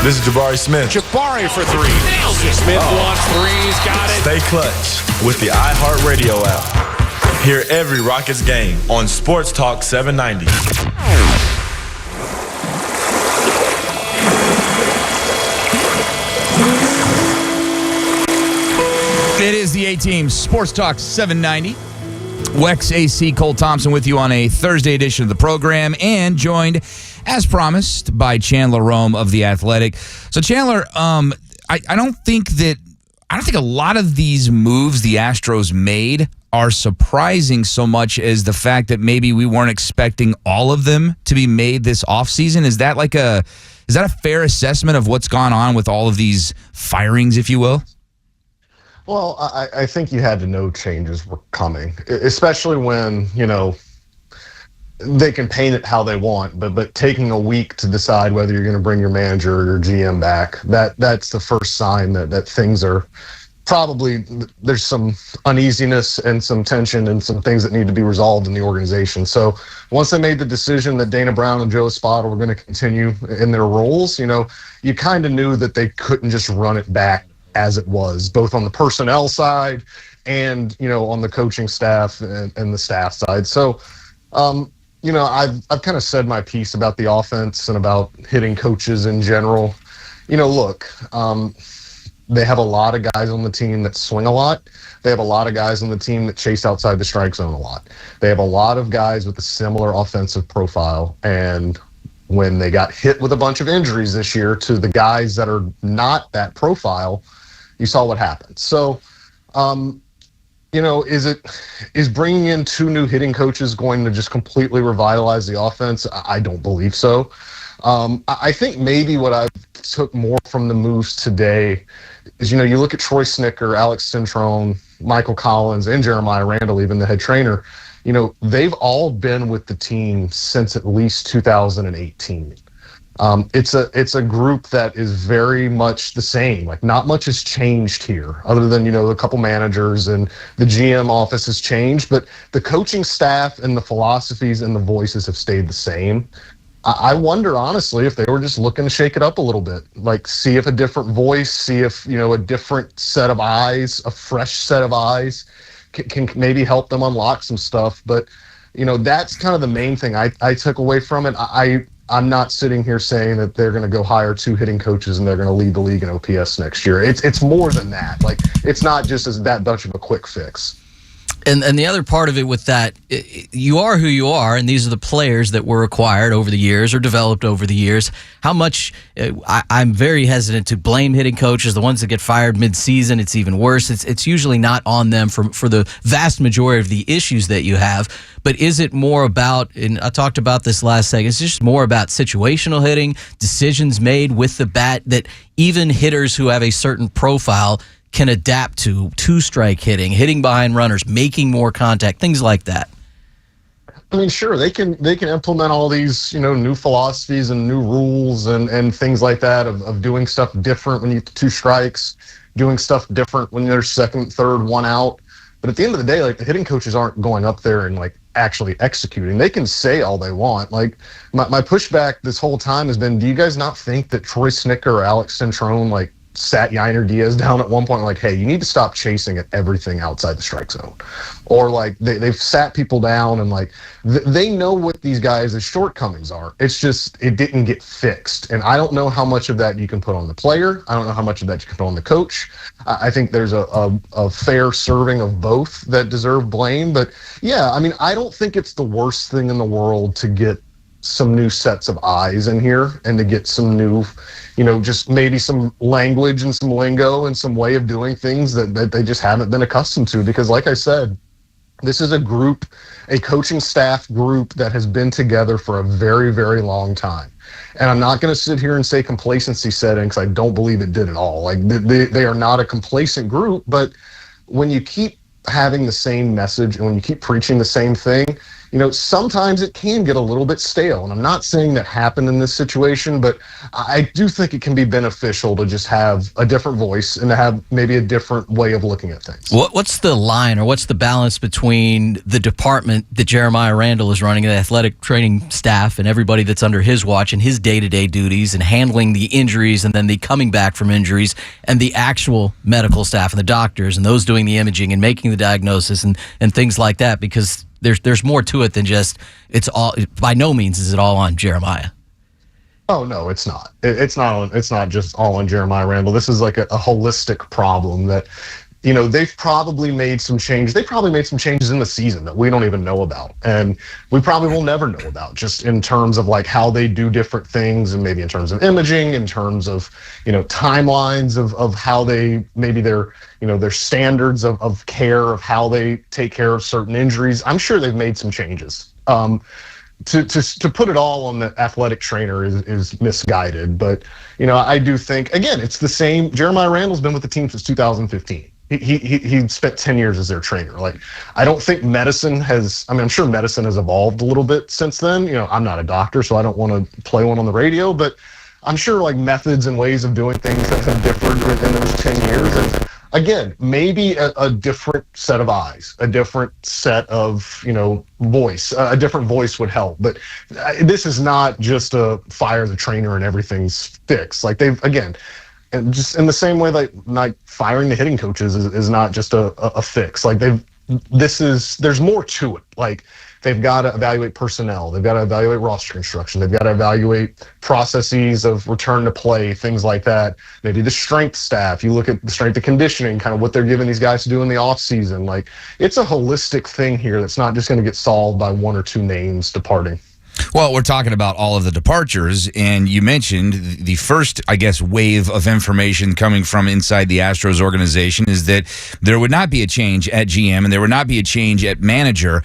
This is Jabari Smith. Jabari for three. Nails it. Smith wants threes. Got it. Stay clutch with the iHeartRadio app. Hear every Rockets game on Sports Talk 790. It is the A-Team, Sports Talk 790. Wex, AC, Cole Thompson with you on a Thursday edition of the program, and joined, as promised, by Chandler Rome of The Athletic. So, Chandler, I don't think a lot of these moves the Astros made are surprising so much as the fact that maybe we weren't expecting all of them to be made this offseason. Is that a fair assessment of what's gone on with all of these firings, if you will? Well, I think you had to know changes were coming, especially when, they can paint it how they want, but taking a week to decide whether you're going to bring your manager or your GM back, that's the first sign that things are probably, there's some uneasiness and some tension and some things that need to be resolved in the organization. So once they made the decision that Dana Brown and Joe Espada were going to continue in their roles, you kind of knew that they couldn't just run it back as it was, both on the personnel side and, on the coaching staff and the staff side. So, I've kind of said my piece about the offense and about hitting coaches in general. Look, they have a lot of guys on the team that swing a lot. They have a lot of guys on the team that chase outside the strike zone a lot. They have a lot of guys with a similar offensive profile. And when they got hit with a bunch of injuries this year to the guys that are not that profile, you saw what happened. So, is bringing in two new hitting coaches going to just completely revitalize the offense? I don't believe so. I think maybe what I took more from the moves today is, you look at Troy Snicker, Alex Centrone, Michael Collins, and Jeremiah Randall, even the head trainer, they've all been with the team since at least 2018. It's a group that is very much the same. Like, not much has changed here other than, a couple managers and the GM office has changed, but the coaching staff and the philosophies and the voices have stayed the same. I wonder, honestly, if they were just looking to shake it up a little bit, like see if a different voice, see if, a different set of eyes, a fresh set of eyes can maybe help them unlock some stuff. But, that's kind of the main thing I took away from it. I'm not sitting here saying that they're going to go hire two hitting coaches and they're going to lead the league in OPS next year. It's more than that. Like, it's not just as that much of a quick fix. And the other part of it with that, you are who you are, and these are the players that were acquired over the years or developed over the years. How much I'm very hesitant to blame hitting coaches, the ones that get fired mid-season. It's even worse. It's usually not on them for the vast majority of the issues that you have. But is it more about, and I talked about this last second, it's just more about situational hitting, decisions made with the bat that even hitters who have a certain profile can adapt to two-strike hitting behind runners, making more contact, things like that? I mean, sure, they can implement all these, new philosophies and new rules and things like that of doing stuff different when you get to two strikes, doing stuff different when there's second, third, one out. But at the end of the day, like, the hitting coaches aren't going up there and like actually executing. They can say all they want. Like, my pushback this whole time has been, do you guys not think that Troy Snicker or Alex Centrone like sat Yainer Diaz down at one point like, hey, you need to stop chasing at everything outside the strike zone? Or like they've sat people down and like they know what these guys' shortcomings are. It's just it didn't get fixed. And I don't know how much of that you can put on the player. I don't know how much of that you can put on the coach. I think there's a fair serving of both that deserve blame. But yeah, I mean, I don't think it's the worst thing in the world to get some new sets of eyes in here and to get some new, just maybe some language and some lingo and some way of doing things that they just haven't been accustomed to. Because like I said, this is a group, a coaching staff group that has been together for a very, very long time. And I'm not going to sit here and say complacency set in, because I don't believe it did at all. Like, they are not a complacent group, but when you keep having the same message and when you keep preaching the same thing, sometimes it can get a little bit stale. And I'm not saying that happened in this situation, but I do think it can be beneficial to just have a different voice and to have maybe a different way of looking at things. What's the line, or what's the balance between the department that Jeremiah Randall is running, the athletic training staff, and everybody that's under his watch and his day-to-day duties and handling the injuries and then the coming back from injuries, and the actual medical staff and the doctors and those doing the imaging and making the diagnosis and things like that? Because there's more to it than just it's all. By no means is it all on Jeremiah. Oh no, it's not. It's not just all on Jeremiah Randall. This is like a holistic problem that, they've probably made some changes. They probably made some changes in the season that we don't even know about, and we probably will never know about, just in terms of like how they do different things, and maybe in terms of imaging, in terms of timelines of how they maybe their standards of care, of how they take care of certain injuries. I'm sure they've made some changes. To put it all on the athletic trainer is misguided, but I do think, again, it's the same. Jeremiah Randall's been with the team since 2015. He spent 10 years as their trainer. Like, I don't think medicine has, I'm sure medicine has evolved a little bit since then. I'm not a doctor, so I don't want to play one on the radio, but I'm sure like methods and ways of doing things have differed within those 10 years. And again, maybe a different set of eyes, a different set of, voice, a different voice would help. But this is not just a fire the trainer and everything's fixed. Like, they've, again, and just in the same way that like firing the hitting coaches is not just a fix. Like, there's more to it. Like, they've got to evaluate personnel. They've got to evaluate roster construction. They've got to evaluate processes of return to play, things like that. Maybe the strength staff. You look at the strength and conditioning, kind of what they're giving these guys to do in the off season. Like, it's a holistic thing here that's not just going to get solved by one or two names departing. Well, we're talking about all of the departures, and you mentioned the first, I guess, wave of information coming from inside the Astros organization is that there would not be a change at GM and there would not be a change at manager.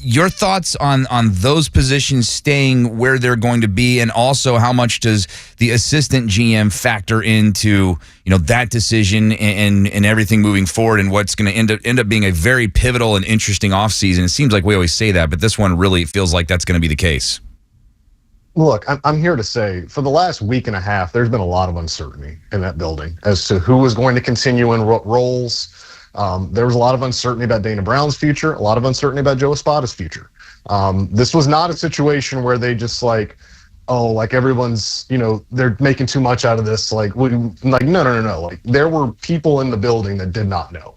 Your thoughts on those positions staying where they're going to be, and also how much does the assistant GM factor into that decision and everything moving forward, and what's going to end up being a very pivotal and interesting offseason? It seems like we always say that, but this one really feels like that's going to be the case. Look, I'm here to say, for the last week and a half, there's been a lot of uncertainty in that building as to who was going to continue in what roles. There was a lot of uncertainty about Dana Brown's future, a lot of uncertainty about Joe Espada's future. This was not a situation where they just everyone's, they're making too much out of this. No. Like, there were people in the building that did not know.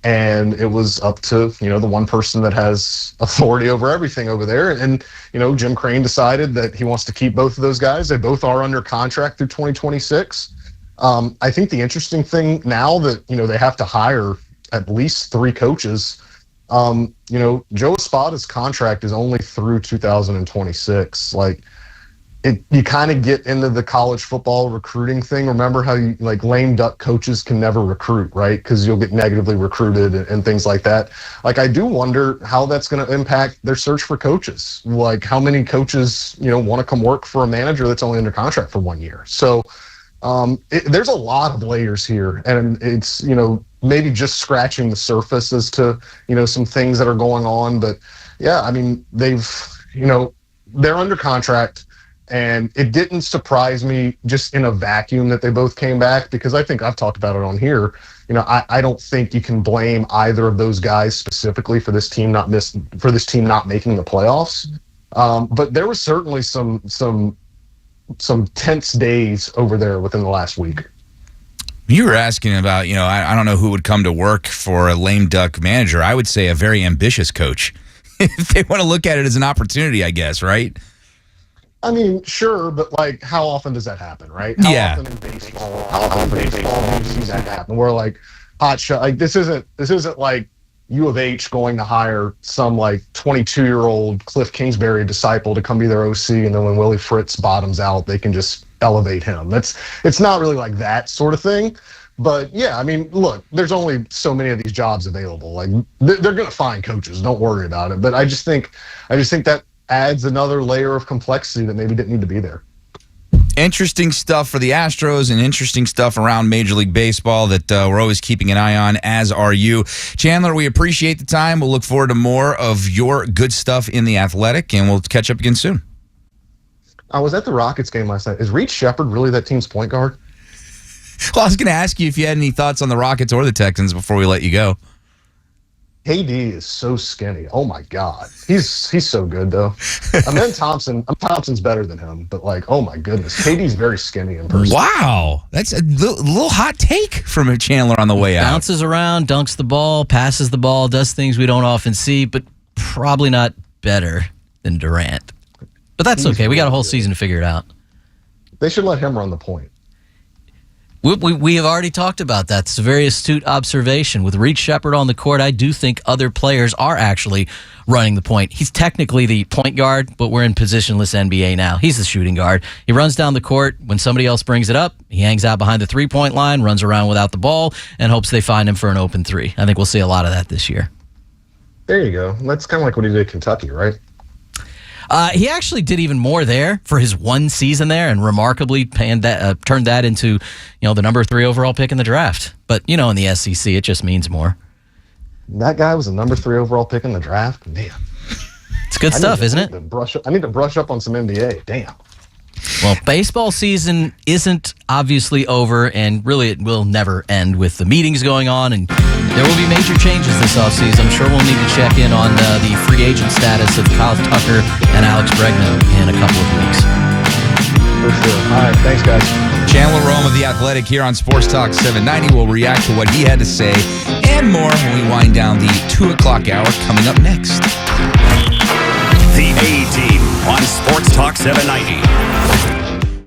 And it was up to, the one person that has authority over everything over there. And, Jim Crane decided that he wants to keep both of those guys. They both are under contract through 2026. I think the interesting thing now that, they have to hire at least 3 coaches. Joe Espada's contract is only through 2026. Like, you kind of get into the college football recruiting thing. Remember how lame duck coaches can never recruit, right? Because you'll get negatively recruited and things like that. Like, I do wonder how that's going to impact their search for coaches. Like, how many coaches, want to come work for a manager that's only under contract for 1 year. So there's a lot of layers here, and it's, maybe just scratching the surface as to, some things that are going on. But yeah, they're under contract, and it didn't surprise me just in a vacuum that they both came back, because I think I've talked about it on here. I don't think you can blame either of those guys specifically for this team not making the playoffs. But there was certainly some tense days over there within the last week. You were asking about, I don't know who would come to work for a lame duck manager. I would say a very ambitious coach. If they want to look at it as an opportunity, I guess, right? Sure, but how often does that happen, right? Yeah. How often in baseball do you see that happen? Where hot shot, this isn't like U of H going to hire some 22-year-old Cliff Kingsbury disciple to come be their OC, and then when Willie Fritz bottoms out, they can just elevate him. It's not really like that sort of thing. But yeah, look, there's only so many of these jobs available. They're going to find coaches. Don't worry about it. But I just think that adds another layer of complexity that maybe didn't need to be there. Interesting stuff for the Astros and interesting stuff around Major League Baseball that we're always keeping an eye on, as are you. Chandler, we appreciate the time. We'll look forward to more of your good stuff in the Athletic, and we'll catch up again soon. I was at the Rockets game last night. Is Reed Shepherd really that team's point guard? Well, I was going to ask you if you had any thoughts on the Rockets or the Texans before we let you go. KD is so skinny. Oh my God, he's so good though. Thompson's better than him, but like, oh my goodness, KD's very skinny in person. Wow, that's a little hot take from a Chandler on the way out. Bounces around, dunks the ball, passes the ball, does things we don't often see, but probably not better than Durant. But that's okay. We got a whole season to figure it out. They should let him run the point. We have already talked about that. It's a very astute observation. With Reed Shepherd on the court, I do think other players are actually running the point. He's technically the point guard, but we're in positionless NBA now. He's the shooting guard. He runs down the court. When somebody else brings it up, he hangs out behind the three-point line, runs around without the ball, and hopes they find him for an open three. I think we'll see a lot of that this year. There you go. That's kind of like what he did at Kentucky, right? He actually did even more there for his one season there, and remarkably turned that into, the number 3 overall pick in the draft. But in the SEC, it just means more. That guy was a number 3 overall pick in the draft. Man, it's good stuff, isn't it? I need to brush up on some NBA. Damn. Well, baseball season isn't obviously over, and really it will never end with the meetings going on, and there will be major changes this offseason. I'm sure we'll need to check in on the free agent status of Kyle Tucker and Alex Bregman in a couple of weeks. For sure. All right, thanks, guys. Chandler Rome of The Athletic here on Sports Talk 790 will react to what he had to say and more when we wind down the 2 o'clock hour coming up next. The A-Team on Sports Talk 790.